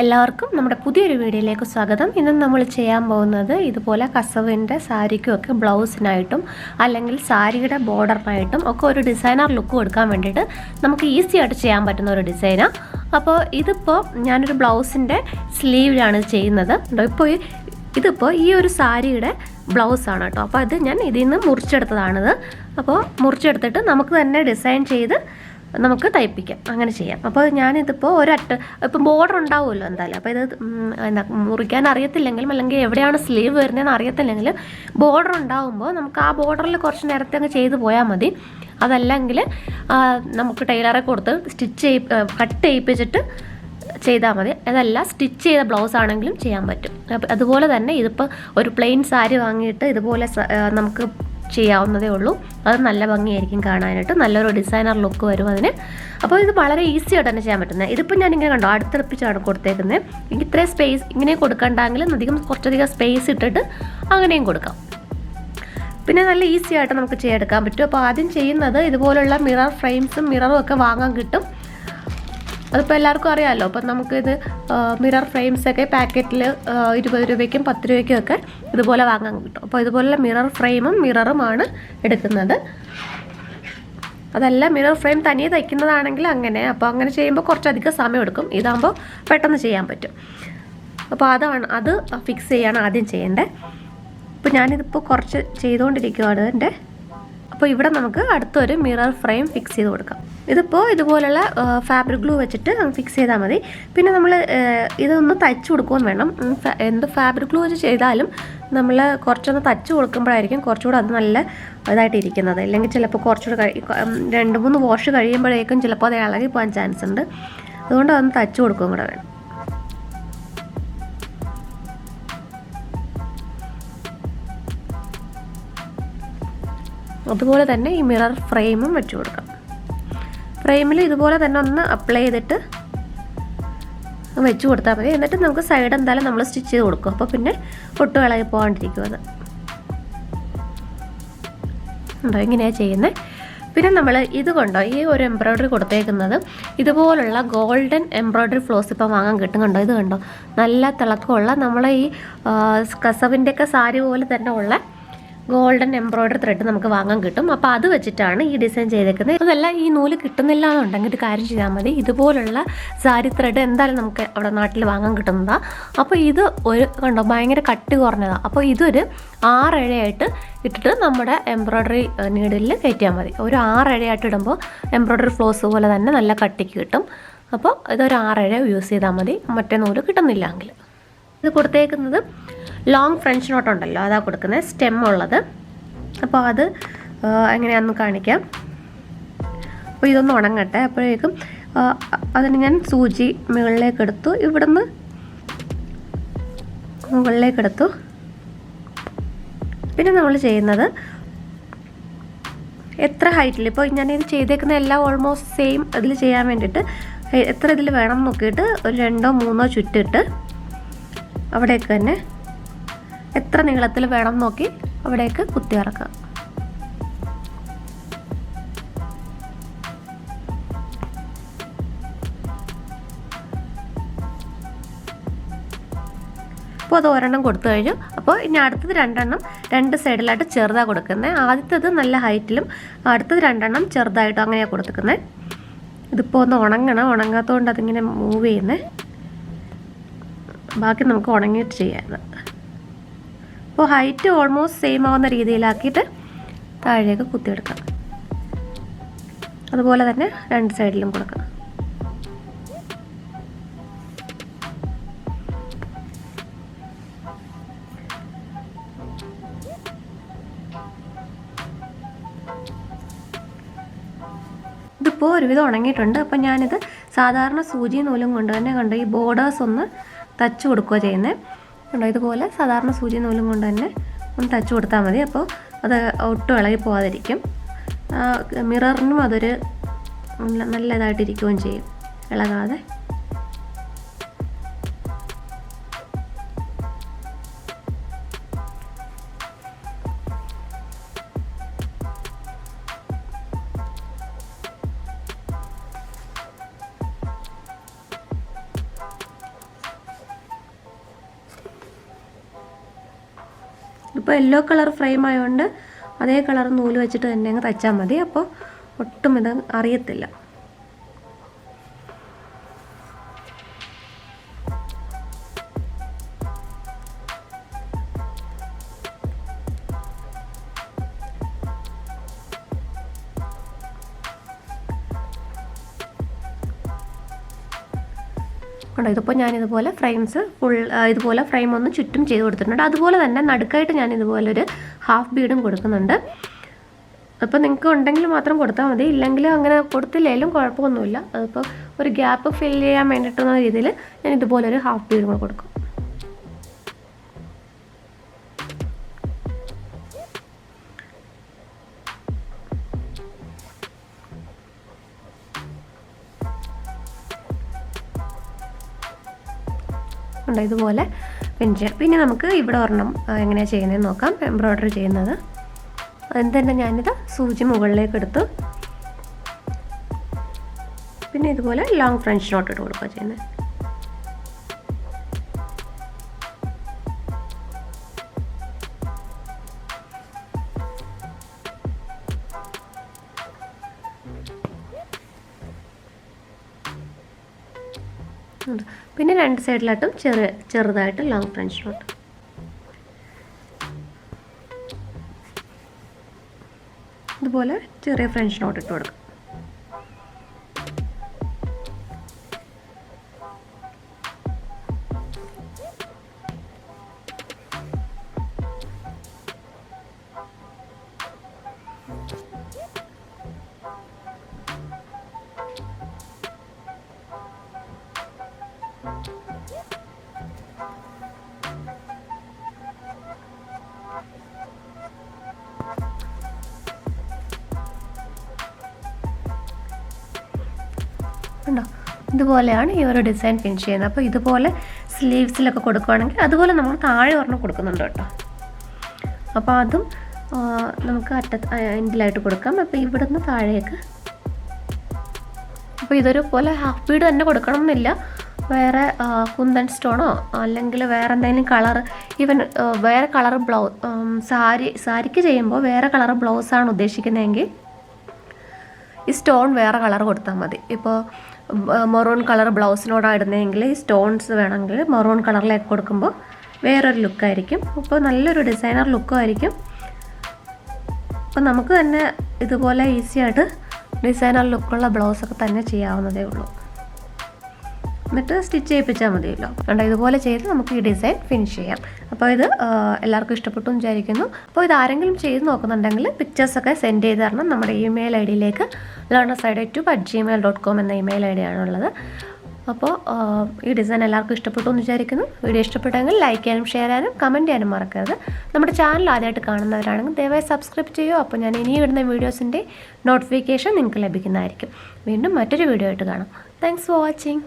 എല്ലാവർക്കും നമ്മുടെ പുതിയൊരു വീഡിയോയിലേക്ക് സ്വാഗതം. ഇന്ന് നമ്മൾ ചെയ്യാൻ പോകുന്നത് ഇതുപോലെ കസവിൻ്റെ സാരിക്കുമൊക്കെ ബ്ലൗസിനായിട്ടും അല്ലെങ്കിൽ സാരിയുടെ ബോർഡറിനായിട്ടും ഒക്കെ ഒരു ഡിസൈനർ ലുക്ക് കൊടുക്കാൻ വേണ്ടിയിട്ട് നമുക്ക് ഈസി ആയിട്ട് ചെയ്യാൻ പറ്റുന്ന ഒരു ഡിസൈനാണ്. അപ്പോൾ ഇതിപ്പോൾ ഞാനൊരു ബ്ലൗസിൻ്റെ സ്ലീവിലാണ് ചെയ്യുന്നത്. ഇതിപ്പോൾ ഈ ഒരു സാരിയുടെ ബ്ലൗസാണ് കേട്ടോ. അപ്പോൾ അത് ഞാൻ ഇതിൽ നിന്ന് മുറിച്ചെടുത്തതാണിത്. അപ്പോൾ മുറിച്ചെടുത്തിട്ട് നമുക്ക് തന്നെ ഡിസൈൻ ചെയ്ത് നമുക്ക് തയ്പ്പിക്കാം, അങ്ങനെ ചെയ്യാം. അപ്പോൾ ഞാനിതിപ്പോൾ ഇപ്പം ബോർഡർ ഉണ്ടാവുമല്ലോ എന്തായാലും. അപ്പോൾ ഇത് മുറിക്കാൻ അറിയത്തില്ലെങ്കിലും അല്ലെങ്കിൽ എവിടെയാണ് സ്ലീവ് വരുന്നതെന്ന് അറിയത്തില്ലെങ്കിലും ബോർഡർ ഉണ്ടാവുമ്പോൾ നമുക്ക് ആ ബോർഡറിൽ കുറച്ച് നേരത്തെ അങ്ങ് ചെയ്ത് പോയാൽ മതി. അതല്ലെങ്കിൽ നമുക്ക് ടൈലറെ കൊടുത്ത് കട്ട് ചെയ്യിപ്പിച്ചിട്ട് ചെയ്താൽ മതി. അതല്ല സ്റ്റിച്ച് ചെയ്ത ബ്ലൗസ് ആണെങ്കിലും ചെയ്യാൻ പറ്റും. അതുപോലെ തന്നെ ഇതിപ്പോൾ ഒരു പ്ലെയിൻ സാരി വാങ്ങിയിട്ട് ഇതുപോലെ നമുക്ക് ചെയ്യാവുന്നതേ ഉള്ളൂ. അത് നല്ല ഭംഗിയായിരിക്കും കാണാനായിട്ട്, നല്ലൊരു ഡിസൈനർ ലുക്ക് വരും അതിന്. അപ്പോൾ ഇത് വളരെ ഈസി ആയിട്ട് തന്നെ ചെയ്യാൻ പറ്റുന്നത്. ഇതിപ്പോൾ ഞാനിങ്ങനെ കണ്ടോ അടുത്തടുപ്പിച്ചാണ് കൊടുത്തേക്കുന്നത്. എനിക്ക് ഇത്രയും സ്പേസ് ഇങ്ങനെ കൊടുക്കണ്ടെങ്കിലും കുറച്ചധികം സ്പേസ് ഇട്ടിട്ട് അങ്ങനെയും കൊടുക്കാം. പിന്നെ നല്ല ഈസി ആയിട്ട് നമുക്ക് ചെയ്തെടുക്കാൻ പറ്റും. അപ്പോൾ ആദ്യം ചെയ്യുന്നത് ഇതുപോലുള്ള മിറർ ഫ്രെയിംസും മിററും ഒക്കെ വാങ്ങാൻ കിട്ടും. അതിപ്പോൾ എല്ലാവർക്കും അറിയാമല്ലോ. അപ്പം നമുക്കിത് മിറർ ഫ്രെയിംസൊക്കെ പാക്കറ്റിൽ 20 രൂപയ്ക്കും 10 രൂപയ്ക്കും ഒക്കെ ഇതുപോലെ വാങ്ങാൻ കിട്ടും. അപ്പോൾ ഇതുപോലുള്ള മിറർ ഫ്രെയിമും മിററുമാണ് എടുക്കുന്നത്. അതല്ല മിറർ ഫ്രെയിം തനിയെ തയ്ക്കുന്നതാണെങ്കിൽ അങ്ങനെ. അപ്പോൾ അങ്ങനെ ചെയ്യുമ്പോൾ കുറച്ചധികം സമയം എടുക്കും. ഇതാകുമ്പോൾ പെട്ടെന്ന് ചെയ്യാൻ പറ്റും. അപ്പോൾ അത് ഫിക്സ് ചെയ്യാണ് ആദ്യം ചെയ്യേണ്ടത്. അപ്പോൾ ഞാനിതിപ്പോൾ കുറച്ച് ചെയ്തുകൊണ്ടിരിക്കുകയാണ് എൻ്റെ. അപ്പോൾ ഇവിടെ നമുക്ക് അടുത്തൊരു മിറർ ഫ്രെയിം ഫിക്സ് ചെയ്ത് കൊടുക്കാം. ഇതിപ്പോൾ ഇതുപോലുള്ള ഫാബ്രിക് ഗ്ലൂ വെച്ചിട്ട് ഫിക്സ് ചെയ്താൽ മതി. പിന്നെ നമ്മൾ ഇതൊന്ന് തയ്ച്ചു കൊടുക്കുകയും വേണം. എന്ത് ഫാബ്രിക് ഗ്ലൂ വെച്ച് ചെയ്താലും നമ്മൾ കുറച്ചൊന്ന് തയ്ച്ചു കൊടുക്കുമ്പോഴായിരിക്കും കുറച്ചുകൂടെ അത് നല്ല ഇതായിട്ട് ഇരിക്കുന്നത്. അല്ലെങ്കിൽ ചിലപ്പോൾ കുറച്ചുകൂടെ 2-3 വാഷ് കഴിയുമ്പോഴേക്കും ചിലപ്പോൾ അത് ഇളകി പോകാൻ ചാൻസ് ഉണ്ട്. അതുകൊണ്ട് അതൊന്ന് തയ്ച്ചു കൊടുക്കുകയും കൂടെ വേണം. അതുപോലെ തന്നെ ഈ മിറർ ഫ്രെയിമും വെച്ച് കൊടുക്കാം. ഫ്രെയിമിൽ ഇതുപോലെ തന്നെ ഒന്ന് അപ്ലൈ ചെയ്തിട്ട് വെച്ച് കൊടുത്താൽ മതി. എന്നിട്ട് നമുക്ക് സൈഡ് എന്തായാലും നമ്മൾ സ്റ്റിച്ച് ചെയ്ത് കൊടുക്കും. അപ്പോൾ പിന്നെ ഒട്ടും ഇളകി പോകാണ്ടിരിക്കും. അത് ഉണ്ടോ ഇങ്ങനെയാണ് ചെയ്യുന്നത്. പിന്നെ നമ്മൾ ഇതുകൊണ്ടോ ഈ ഒരു എംബ്രോയ്ഡറി കൊടുത്തേക്കുന്നത് ഇതുപോലുള്ള ഗോൾഡൻ എംബ്രോയ്ഡറി ഫ്ലോസ് ഇപ്പം വാങ്ങാൻ കിട്ടും. കണ്ടോ, ഇത് കണ്ടോ, നല്ല തിളക്കമുള്ള നമ്മളെ ഈ കസവിൻ്റെയൊക്കെ സാരി പോലെ തന്നെ ഉള്ള ഗോൾഡൻ എംബ്രോയ്ഡറി ത്രെഡ് നമുക്ക് വാങ്ങാൻ കിട്ടും. അപ്പോൾ അത് വെച്ചിട്ടാണ് ഈ ഡിസൈൻ ചെയ്തേക്കുന്നത്. അതല്ല ഈ നൂല് കിട്ടുന്നില്ല എന്നുണ്ടെങ്കിൽ ഒരു കാര്യം ചെയ്താൽ മതി. ഇതുപോലുള്ള സാരി ത്രെഡ് എന്തായാലും നമുക്ക് അവിടെ നാട്ടിൽ വാങ്ങാൻ കിട്ടുന്നതാണ്. അപ്പോൾ ഇത് കണ്ടോ ഭയങ്കര കട്ടി കുറഞ്ഞതാണ്. അപ്പോൾ ഇതൊരു 6 ഇഴയായിട്ട് ഇട്ടിട്ട് നമ്മുടെ എംബ്രോയ്ഡറി നീഡിലിൽ കയറ്റിയാൽ മതി. ഒരു 6 ഇഴയായിട്ട് ഇടുമ്പോൾ എംബ്രോയ്ഡറി ഫ്ലോസ് പോലെ തന്നെ നല്ല കട്ടിക്ക് കിട്ടും. അപ്പോൾ ഇതൊരു 6 ഇഴ യൂസ് ചെയ്താൽ മതി, മറ്റേ നൂല് കിട്ടുന്നില്ലെങ്കിൽ. ഇത് കൊടുത്തേക്കുന്നത് ലോങ് ഫ്രഞ്ച് നോട്ട് ഉണ്ടല്ലോ, അതാ കൊടുക്കുന്നത്, സ്റ്റെം ഉള്ളത്. അപ്പോൾ അത് എങ്ങനെയാണെന്ന് കാണിക്കാം. അപ്പോൾ ഇതൊന്ന് ഉണങ്ങട്ടെ. അപ്പോഴേക്കും അതിന് ഞാൻ സൂചി മുകളിലേക്ക് എടുത്തു, ഇവിടുന്ന് മുകളിലേക്ക് എടുത്തു. പിന്നെ നമ്മൾ ചെയ്യുന്നത് എത്ര ഹൈറ്റിൽ, ഇപ്പോൾ ഞാനിത് ചെയ്തേക്കുന്ന എല്ലാം ഓൾമോസ്റ്റ് സെയിം ഇതിൽ ചെയ്യാൻ വേണ്ടിയിട്ട് എത്ര ഇതിൽ വേണം നോക്കിയിട്ട് ഒരു 2-3 ചുറ്റിട്ട് അവിടേക്ക് തന്നെ എത്ര നീളത്തിൽ വേണം നോക്കി അവിടേക്ക് കുത്തി ഇറക്കുക. അപ്പോൾ അത് ഒരെണ്ണം കൊടുത്തു കഴിഞ്ഞു. അപ്പോൾ ഇനി അടുത്തത് 2 2 സൈഡിലായിട്ട് ചെറുതാണ് കൊടുക്കുന്നത്. ആദ്യത്തേത് നല്ല ഹൈറ്റിലും അടുത്തത് 2 ചെറുതായിട്ടും അങ്ങനെയാണ് കൊടുക്കുന്നത്. ഇതിപ്പോൾ ഒന്ന് ഉണങ്ങാത്തതുകൊണ്ട് അതിങ്ങനെ മൂവ് ചെയ്യുന്നത്. ബാക്കി നമുക്ക് ഉണങ്ങിയിട്ട് ചെയ്യാം. അപ്പോൾ ഹൈറ്റ് ഓൾമോസ്റ്റ് സെയിം ആവുന്ന രീതിയിലാക്കിയിട്ട് താഴേക്ക് കുത്തിയെടുക്കാം. അതുപോലെ തന്നെ 2 സൈഡിലും കൊടുക്കാം. ഇതിപ്പോൾ ഒരുവിധം ഉണങ്ങിയിട്ടുണ്ട്. അപ്പം ഞാനിത് സാധാരണ സൂചി നൂലും കൊണ്ട് തന്നെ കണ്ടോ ഈ ബോർഡേഴ്സ് ഒന്ന് തച്ച് കൊടുക്കുക ചെയ്യുന്നത്. കണ്ടോ ഇതുപോലെ സാധാരണ സൂചി നൂലും കൊണ്ട് തന്നെ ഒന്ന് തച്ച് കൊടുത്താൽ മതി. അപ്പോൾ അത് ഒട്ടും ഇളകി പോകാതിരിക്കും. മിററിനും അതൊരു നല്ല ഇതായിട്ടിരിക്കുകയും ചെയ്യും, ഇളകാതെ. ഇതിപ്പോൾ യെല്ലോ കളർ ഫ്രെയിം ആയതുകൊണ്ട് അതേ കളർ നൂല് വെച്ചിട്ട് തന്നെ അങ്ങ് തയ്ച്ചാൽ മതി. അപ്പോൾ ഒട്ടും ഇത് അറിയത്തില്ല. കണ്ടോ, ഇതിപ്പോൾ ഞാനിതുപോലെ ഫ്രെയിംസ് ഇതുപോലെ ഫ്രെയിം ഒന്ന് ചുറ്റും ചെയ്ത് കൊടുത്തിട്ടുണ്ട്. അതുപോലെ തന്നെ നടുക്കായിട്ട് ഞാൻ ഇതുപോലൊരു ഹാഫ് ബീഡും കൊടുക്കുന്നുണ്ട്. അപ്പോൾ നിങ്ങൾക്ക് ഉണ്ടെങ്കിൽ മാത്രം കൊടുത്താൽ മതി, ഇല്ലെങ്കിൽ അങ്ങനെ കൊടുത്തില്ലെങ്കിലും കുഴപ്പമൊന്നുമില്ല. അതിപ്പോൾ ഒരു ഗ്യാപ്പ് ഫില്ല് ചെയ്യാൻ വേണ്ടിയിട്ടുള്ള രീതിയിൽ ഞാൻ ഇതുപോലൊരു ഹാഫ് ബീഡും കൂടെ കൊടുക്കും. ഇതുപോലെ പിൻ ചെയ്യാം. പിന്നെ നമുക്ക് ഇവിടെ ഒരെണ്ണം എങ്ങനെയാണ് ചെയ്യുന്നതെന്ന് നോക്കാം. എംബ്രോയ്ഡറി ചെയ്യുന്നത് അതിന് തന്നെ ഞാനിത് സൂചി മുകളിലേക്ക് എടുത്തു. പിന്നെ ഇതുപോലെ ലോങ് ഫ്രഞ്ച് നോട്ട് ഇട്ട് കൊടുക്കുക ചെയ്യുന്നത്. പിന്നെ രണ്ട് സൈഡിലായിട്ടും ചെറുതായിട്ട് ലോങ് ഫ്രഞ്ച് നോട്ട്. ഇതുപോലെ ചെറിയ ഫ്രഞ്ച് നോട്ട് ഇട്ട് കൊടുക്കും. ഉണ്ടോ, ഇതുപോലെയാണ് ഈ ഒരു ഡിസൈൻ ഫിനിഷ് ചെയ്യുന്നത്. അപ്പോൾ ഇതുപോലെ സ്ലീവ്സിലൊക്കെ കൊടുക്കുകയാണെങ്കിൽ അതുപോലെ നമ്മൾ താഴെ ഒരെണ്ണം കൊടുക്കുന്നുണ്ട് കേട്ടോ. അപ്പോൾ അതും നമുക്ക് എൻഡിലായിട്ട് കൊടുക്കാം. അപ്പോൾ ഇവിടുന്ന് താഴേക്ക്, അപ്പോൾ ഇതൊരു പോലെ ഹാഫ് ബീഡ് തന്നെ കൊടുക്കണം എന്നില്ല. വേറെ കുന്തൻ സ്റ്റോണോ അല്ലെങ്കിൽ വേറെ എന്തെങ്കിലും കളർ, ഈവൻ വേറെ കളർ സാരിക്ക് ചെയ്യുമ്പോൾ വേറെ കളർ ബ്ലൗസാണ് ഉദ്ദേശിക്കുന്നതെങ്കിൽ ഈ സ്റ്റോൺ വേറെ കളർ കൊടുത്താൽ മതി. ഇപ്പോൾ മെറൂൺ കളർ ബ്ലൗസിനോടാണ് ഇടുന്നതെങ്കിൽ ഈ സ്റ്റോൺസ് വേണമെങ്കിൽ മെറൂൺ കളറിലേക്ക് കൊടുക്കുമ്പോൾ വേറൊരു ലുക്കായിരിക്കും. അപ്പോൾ നല്ലൊരു ഡിസൈനർ ലുക്കും ആയിരിക്കും. അപ്പോൾ നമുക്ക് തന്നെ ഇതുപോലെ ഈസി ആയിട്ട് ഡിസൈനർ ലുക്കുള്ള ബ്ലൗസൊക്കെ തന്നെ ചെയ്യാവുന്നതേ ഉള്ളൂ. എന്നിട്ട് സ്റ്റിച്ച് ചെയ്യിപ്പിച്ചാൽ മതിയല്ലോ. കണ്ടോ, ഇതുപോലെ ചെയ്ത് നമുക്ക് ഈ ഡിസൈൻ ഫിനിഷ് ചെയ്യാം. അപ്പോൾ ഇത് എല്ലാവർക്കും ഇഷ്ടപ്പെട്ടു എന്ന് വിചാരിക്കുന്നു. അപ്പോൾ ഇത് ആരെങ്കിലും ചെയ്ത് നോക്കുന്നുണ്ടെങ്കിൽ പിക്ചേഴ്സൊക്കെ സെൻഡ് ചെയ്ത് തരണം. നമ്മുടെ ഇമെയിൽ ഐ ഡിയിലേക്ക് LearnersIdeatube@gmail.com എന്ന ഇമെയിൽ ഐ ഡിയാണുള്ളത്. അപ്പോൾ ഈ ഡിസൈൻ എല്ലാവർക്കും ഇഷ്ടപ്പെട്ടു എന്ന് വിചാരിക്കുന്നു. വീഡിയോ ഇഷ്ടപ്പെട്ടെങ്കിൽ ലൈക്ക് ചെയ്യാനും ഷെയർ ചെയ്യാനും കമൻറ്റ് ചെയ്യാനും മറക്കരുത്. നമ്മുടെ ചാനൽ ആദ്യമായിട്ട് കാണുന്നവരാണെങ്കിൽ ദയവായി സബ്സ്ക്രൈബ് ചെയ്യുമോ. അപ്പോൾ ഞാൻ ഇനിയും ഇടുന്ന വീഡിയോസിൻ്റെ നോട്ടിഫിക്കേഷൻ നിങ്ങൾക്ക് ലഭിക്കുന്നതായിരിക്കും. വീണ്ടും മറ്റൊരു വീഡിയോ ആയിട്ട് കാണാം. Thanks for watching.